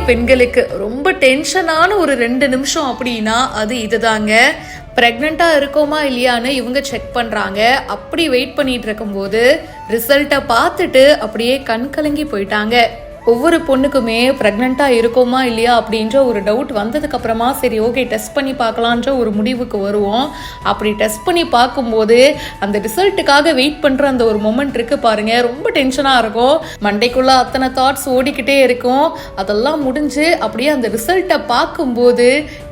பெண்களுக்கு ரொம்ப டென்ஷனான ஒரு 2 நிமிஷம் அப்படின்னா அது இதுதாங்க. ப்ரெக்னெண்ட்டாக இருக்கோமா இல்லையான்னு இவங்க செக் பண்ணுறாங்க. அப்படி வெயிட் பண்ணிட்டு இருக்கும்போது ரிசல்ட்டை பார்த்துட்டு அப்படியே கண் கலங்கி போயிட்டாங்க. ஒவ்வொரு பொண்ணுக்குமே ப்ரெக்னெண்ட்டாக இருக்கோமா இல்லையா அப்படின்ற ஒரு டவுட் வந்ததுக்கப்புறமா சரி ஓகே டெஸ்ட் பண்ணி பார்க்கலான்ற ஒரு முடிவுக்கு வருவோம். அப்படி டெஸ்ட் பண்ணி பார்க்கும்போது அந்த ரிசல்ட்டுக்காக வெயிட் பண்ணுற அந்த ஒரு மொமெண்ட் இருக்குது பாருங்கள், ரொம்ப டென்ஷனாக இருக்கும். மண்டைக்குள்ளே அத்தனை தாட்ஸ் ஓடிக்கிட்டே இருக்கும். அதெல்லாம் முடிஞ்சு அப்படியே அந்த ரிசல்ட்டை பார்க்கும்போது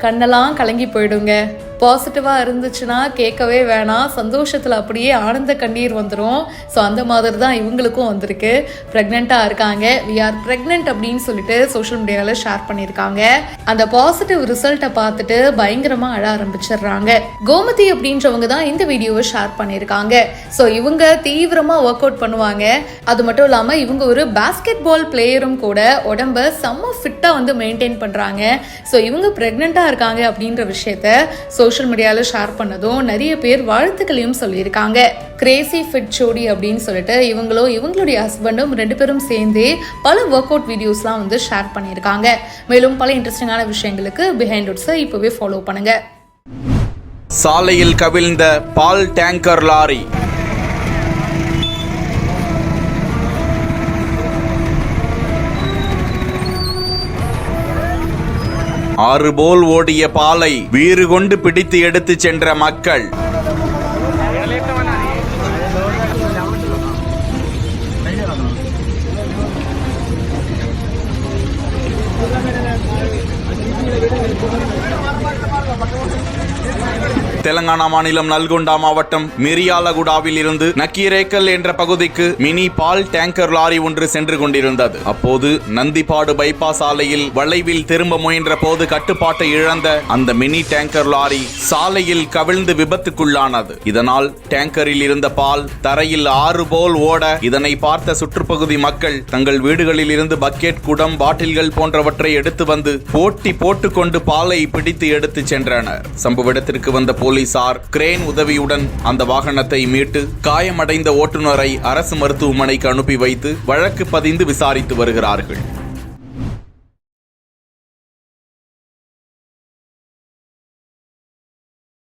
கண்ணெல்லாம் கலங்கி போயிடுங்க. பாசிட்டிவாக இருந்துச்சுன்னா கேட்கவே வேணாம், சந்தோஷத்தில் அப்படியே ஆனந்த கண்ணீர் வந்துடும். ஸோ அந்த மாதிரி தான் இவங்களுக்கும் வந்திருக்கு. ப்ரெக்னெண்ட்டாக இருக்காங்க, வி ஆர் ப்ரெக்னென்ட் அப்படின்னு சொல்லிட்டு சோஷியல் மீடியாவில் ஷேர் பண்ணியிருக்காங்க. அந்த பாசிட்டிவ் ரிசல்ட்டை பார்த்துட்டு பயங்கரமாக அழ ஆரம்பிச்சிடுறாங்க. கோமதி அப்படின்றவங்க தான் இந்த வீடியோவை ஷேர் பண்ணியிருக்காங்க. ஸோ இவங்க தீவிரமாக ஒர்க் அவுட் பண்ணுவாங்க. அது மட்டும் இல்லாமல் இவங்க ஒரு பாஸ்கெட் பால் பிளேயரும் கூட. உடம்ப செம்ம ஃபிட்டாக வந்து மெயின்டைன் பண்ணுறாங்க. ஸோ இவங்க ப்ரெக்னெண்ட்டாக இருக்காங்க அப்படின்ற விஷயத்த சோஷியல் மீடியாவில் ஷேர் பண்ணதும் நிறைய பேர் வாழ்த்துக்களையும் சொல்லியிருக்காங்க. கிரேசி ஃபிட் ஜோடி அப்படின்னு சொல்லிட்டு இவங்களும் இவங்களுடைய ஹஸ்பண்டும் 2 பேரும் சேர்ந்து பல ஒர்க் அவுட் வீடியோஸ்லாம் வந்து ஷேர் பண்ணியிருக்காங்க. மேலும் பல இன்ட்ரெஸ்டிங்கான விஷயங்களுக்கு பிஹைண்ட் ரூட்ஸை இப்போவே ஃபாலோ பண்ணுங்க. சாலையில் கவிழ்ந்த பால் டேங்கர் லாரி. ஆறு போல் ஓடிய பாலை வீறு கொண்டு பிடித்து எடுத்து சென்ற மக்கள். தெலங்கானா மாநிலம் நல்கொண்டா மாவட்டம் மிரியாலகுடாவில் இருந்து நக்கீரேக்கல் என்ற பகுதிக்கு மினி பால் டேங்கர் லாரி ஒன்று சென்று கொண்டிருந்தது. அப்போது நந்திப்பாடு பைபாஸ் சாலையில் வளைவில் திரும்ப முயன்ற போது கட்டுப்பாட்டை இழந்த அந்த மினி டேங்கர் லாரி சாலையில் கவிழ்ந்து விபத்துக்குள்ளானது. இதனால் டேங்கரில் இருந்த பால் தரையில் ஆறு போல் ஓட இதனை பார்த்த சுற்றுப்பகுதி மக்கள் தங்கள் வீடுகளில் இருந்து பக்கெட், குடம், பாட்டில்கள் போன்றவற்றை எடுத்து வந்து போட்டி போட்டுக்கொண்டு பாலை பிடித்து எடுத்து சென்றனர். சம்பவ இடத்திற்கு வந்த போலீசார் கிரேன் உதவியுடன் அந்த வாகனத்தை மீட்டு காயமடைந்த ஓட்டுநரை அரசு மருத்துவமனைக்கு அனுப்பி வைத்து வழக்கு பதிந்து விசாரித்து வருகிறார்கள்.